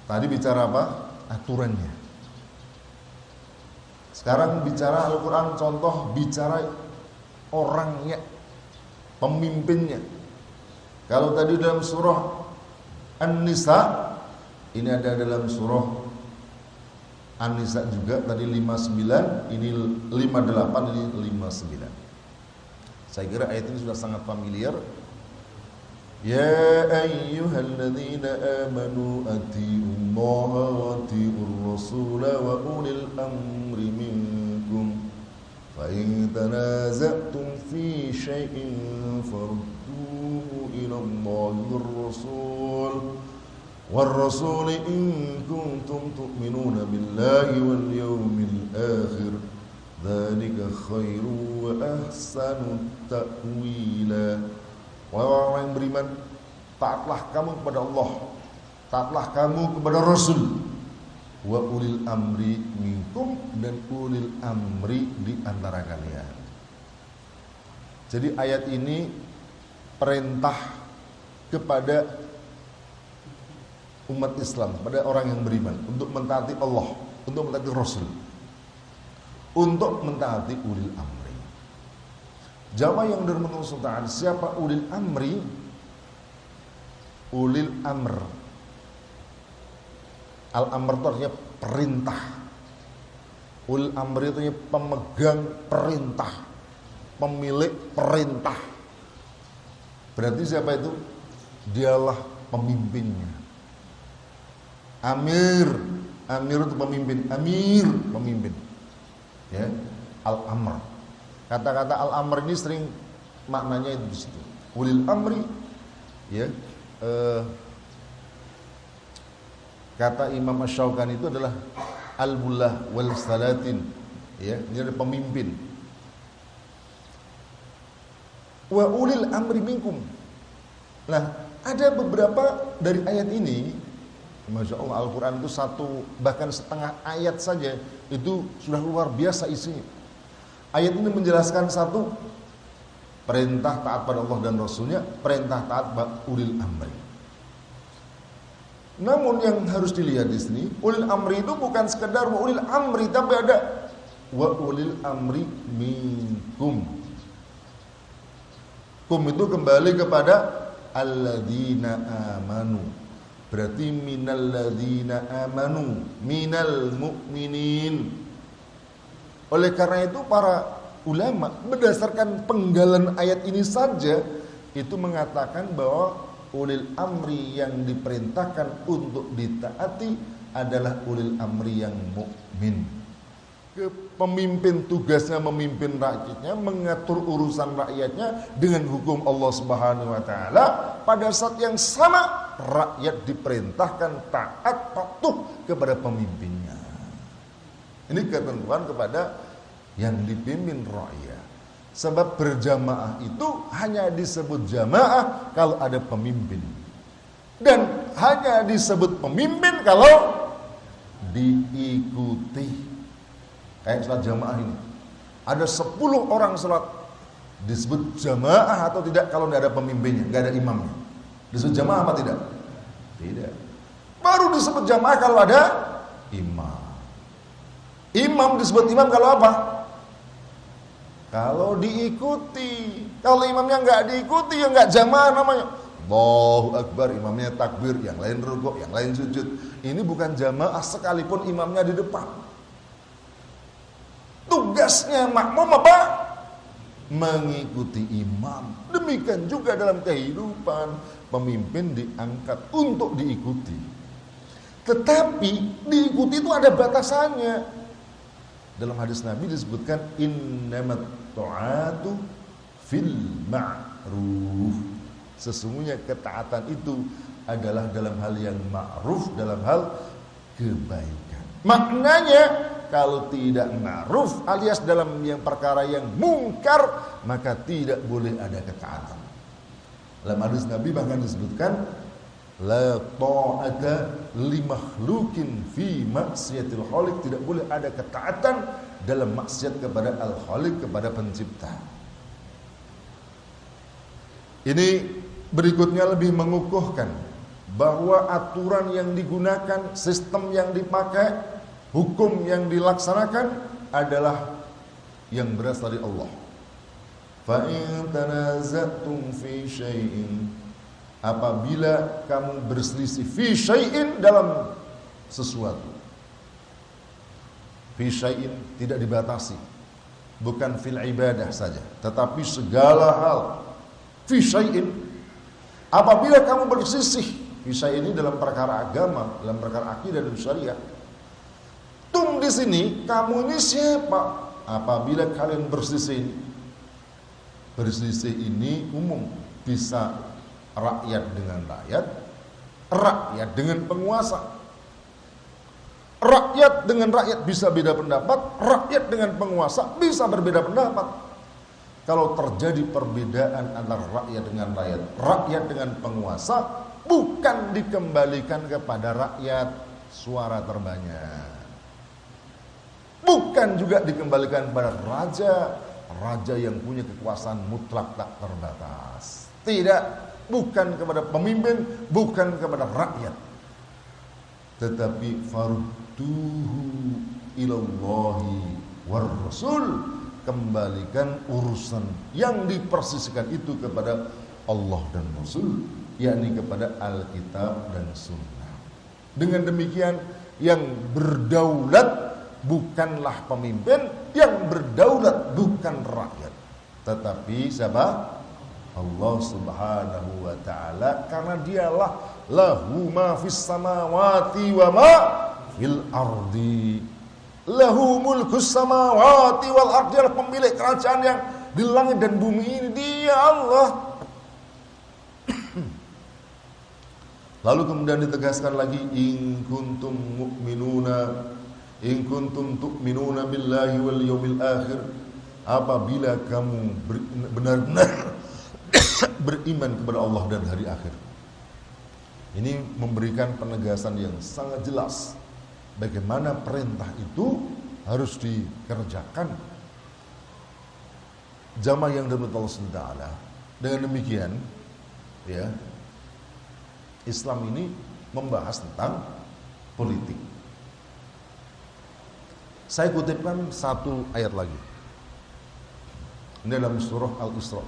Tadi bicara apa? Aturannya. Sekarang bicara Al-Quran, contoh bicara orangnya, pemimpinnya. Kalau tadi dalam surah An-Nisa, ini ada dalam surah An-Nisa juga, tadi 59, ini 58, ini 59. Saya kira ayat ini sudah sangat familiar. Ya ayyuhalladzina amanu atiullaha wa atiur rasula wa ulil amri minkum fa in tanaza'tum fi syai'in farudduhu ila Allahi war rasul in kuntum tu'minuna billahi wal yawmil akhir dzalika khairu wa ahsanu ta'wila. Orang-orang yang beriman, taatlah kamu kepada Allah, taatlah kamu kepada Rasul, wa ulil amri minkum, dan ulil amri di antara kalian. Jadi ayat ini perintah kepada umat Islam, kepada orang yang beriman untuk mentaati Allah, untuk mentaati Rasul, untuk mentaati ulil amri. Jamaah yang dirahmati Allah, siapa ulil amri? Ulil amr. Al-amr itu artinya perintah. Ulil amri itu artinya pemegang perintah, pemilik perintah. Berarti siapa itu? Dialah pemimpinnya. Amir, amir itu pemimpin, amir pemimpin. Ya, al-amr. Kata-kata al-amr ini sering maknanya itu di situ. Ulil amri, ya. Kata Imam Asy-Syaukani itu adalah al-bullah wal salatin, ya. Ini adalah pemimpin. Wa ulil amri minkum. Nah, ada beberapa dari ayat ini, Masya Allah, Al-Quran itu satu bahkan setengah ayat saja itu sudah luar biasa isinya. Ayat ini menjelaskan satu, perintah taat pada Allah dan Rasulnya, perintah taat pada ulil amri. Namun yang harus dilihat di sini, ulil amri itu bukan sekedar wa ulil amri, tapi ada wa ulil amri minkum. Kum itu kembali kepada alladzina amanu. Berarti minal ladzina amanu, minal mu'minin. Oleh karena itu para ulama berdasarkan penggalan ayat ini saja itu mengatakan bahwa ulil amri yang diperintahkan untuk ditaati adalah ulil amri yang mukmin. Pemimpin tugasnya memimpin rakyatnya, mengatur urusan rakyatnya dengan hukum Allah Subhanahu wa taala. Pada saat yang sama rakyat diperintahkan taat patuh kepada pemimpinnya. Ini ketentuan kepada yang dipimpin rakyat. Sebab berjamaah itu hanya disebut jamaah kalau ada pemimpin. Dan hanya disebut pemimpin kalau diikuti. Kayak sholat jamaah ini. Ada 10 orang sholat, disebut jamaah atau tidak kalau tidak ada pemimpinnya, tidak ada imamnya. Disebut jamaah apa tidak? Tidak. Baru disebut jamaah kalau ada imam. Imam disebut imam kalau apa? Kalau diikuti. Kalau imamnya nggak diikuti, ya nggak jamaah namanya. Allahu Akbar, imamnya takbir, yang lain rukuk, yang lain sujud. Ini bukan jamaah sekalipun imamnya di depan. Tugasnya makmum apa? Mengikuti imam. Demikian juga dalam kehidupan, pemimpin diangkat untuk diikuti. Tetapi diikuti itu ada batasannya. Dalam hadis Nabi disebutkan innamat ta'atu fil ma'ruf. Sesungguhnya ketaatan itu adalah dalam hal yang ma'ruf, dalam hal kebaikan. Maknanya kalau tidak ma'ruf alias dalam yang perkara yang mungkar, maka tidak boleh ada ketaatan. Dalam hadis Nabi bahkan disebutkan la ta'ata li makhlukin fi maksiatil khaliq, tidak boleh ada ketaatan dalam maksiat kepada al-khaliq, kepada pencipta. Ini berikutnya lebih mengukuhkan bahwa aturan yang digunakan, sistem yang dipakai, hukum yang dilaksanakan adalah yang berasal dari Allah. Fa in tanaza'tum fi syai'in, apabila kamu berselisih fi syai'in dalam sesuatu. Fi syai'in tidak dibatasi, bukan fil ibadah saja, tetapi segala hal. Fi syai'in, apabila kamu berselisih. Fi syai'in ini dalam perkara agama, dalam perkara akidah dan syariat. Tum di sini, kamu ini siapa? Apabila kalian berselisih ini umum, bisa rakyat dengan rakyat, rakyat dengan penguasa, rakyat dengan rakyat bisa beda pendapat, rakyat dengan penguasa bisa berbeda pendapat. Kalau terjadi perbedaan antara rakyat dengan rakyat, rakyat dengan penguasa, bukan dikembalikan kepada rakyat suara terbanyak, bukan juga dikembalikan kepada raja yang punya kekuasaan mutlak tak terbatas. Tidak, bukan kepada pemimpin, bukan kepada rakyat, tetapi farudduhu ilallahi war rasul, kembalikan urusan yang dipersisikan itu kepada Allah dan Rasul, yakni kepada Alkitab dan Sunnah. Dengan demikian, yang berdaulat bukanlah pemimpin, yang berdaulat bukan rakyat, tetapi siapa? Allah Subhanahu wa ta'ala, karena dialah lahu ma fis samawati wa ma fil ardi. Lahu mulkus samawati wal ardi, adalah pemilik kerajaan yang di langit dan bumi ini, dia Allah. Lalu kemudian ditegaskan lagi, in kuntum tu'minuna billahi wal yawmil akhir, apabila kamu benar-benar beriman kepada Allah dan hari akhir. Ini memberikan penegasan yang sangat jelas bagaimana perintah itu harus dikerjakan jamaah yang dirahmati Allah Subhanahu wa taala. Dengan demikian, ya, Islam ini membahas tentang politik. Saya kutipkan satu ayat lagi. Ini dalam surah Al-Isra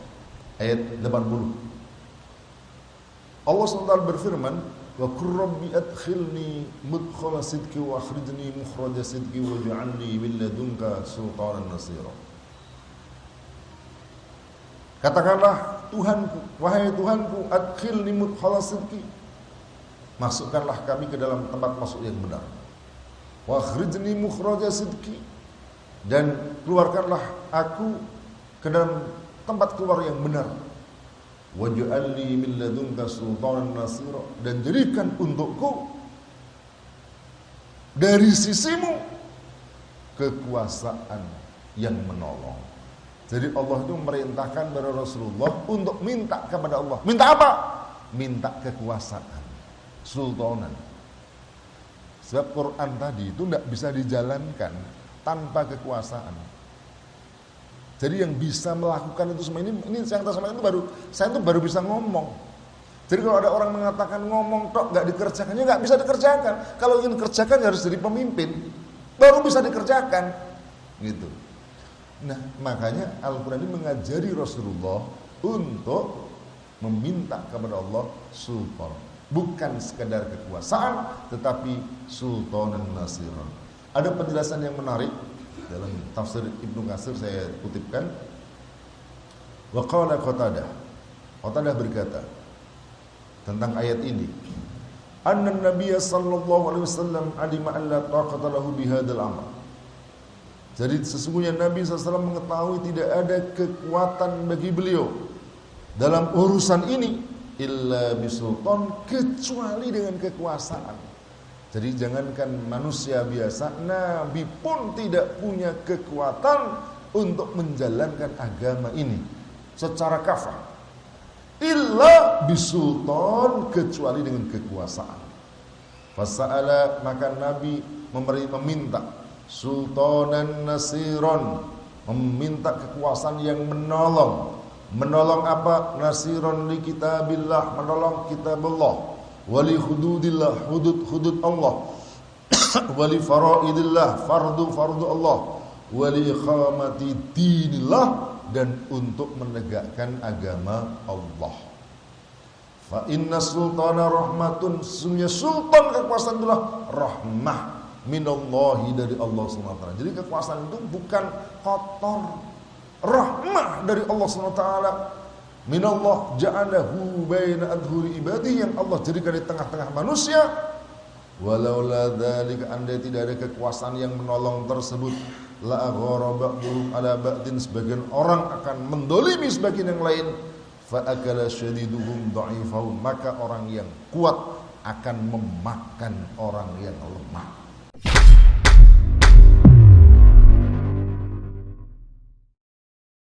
ayat 80. Allah SWT berfirman, wa qur rabbi adkhilni mudkhala sidqi wa akhrijni mukhraja sidqi waj'alni min ladunka sultanan nasira. Katakanlah, Tuhanku, wahai Tuhanku, adkhilni mudkhala sidqi, masukkanlah kami ke dalam tempat masuk yang benar. Wa akhrijni mukhraja sidqi, dan keluarkanlah aku ke dalam tempat keluar yang benar. Waj'alni min ladunka sultanan nasira, dan jadikan untukku dari sisimu kekuasaan yang menolong. Jadi Allah itu memerintahkan kepada Rasulullah untuk minta kepada Allah. Minta apa? Minta kekuasaan, sultanan. Sebab Quran tadi itu tidak bisa dijalankan tanpa kekuasaan. Jadi yang bisa melakukan itu semua ini yang kita sama itu saya baru bisa ngomong. Jadi kalau ada orang mengatakan ngomong tok nggak dikerjakan, ya nggak bisa dikerjakan. Kalau ingin dikerjakan ya harus jadi pemimpin, baru bisa dikerjakan, gitu. Nah, makanya Al-Quran ini mengajari Rasulullah untuk meminta kepada Allah sultan, bukan sekedar kekuasaan, tetapi sultanan nasiran. Ada penjelasan yang menarik dalam tafsir Ibnu Katsir, saya kutipkan. Wa qala Qatadah berkata tentang ayat ini, anna Nabiy sallallahu alaihi wasallam alima an la taqata lahu bihadzal amr. Jadi sesungguhnya Nabi SAW mengetahui tidak ada kekuatan bagi beliau dalam urusan ini illa bisultan, kecuali dengan kekuasaan. Jadi jangankan manusia biasa, Nabi pun tidak punya kekuatan untuk menjalankan agama ini secara kafah. Illa bisultan, kecuali dengan kekuasaan. Fasa'ala, maka Nabi meminta sultanan nasiron, meminta kekuasaan yang menolong. Menolong apa? Nasiron li kitabillah, menolong kitabullah. wali hududillah, hudud Allah, wali faraidillah, fardu Allah, wali iqamati dinillah, dan untuk menegakkan agama Allah. Fa inna sultana rahmatun, sesungguhnya sultan kekuasaan itulah rahmah minallahi, dari Allah SWT. Jadi kekuasaan itu bukan kotor, rahmah dari Allah SWT. Minallah ja'alahu baina adhuri ibadihi, yang Allah jadikan di tengah-tengah manusia. Walaula dzalika, andai tidak ada kekuasaan yang menolong tersebut, la aghara ba'dhum ala ba'din, sebagian orang akan mendolimi sebagian yang lain. Fa akala syadiduhum dha'ifahum, maka orang yang kuat akan memakan orang yang lemah.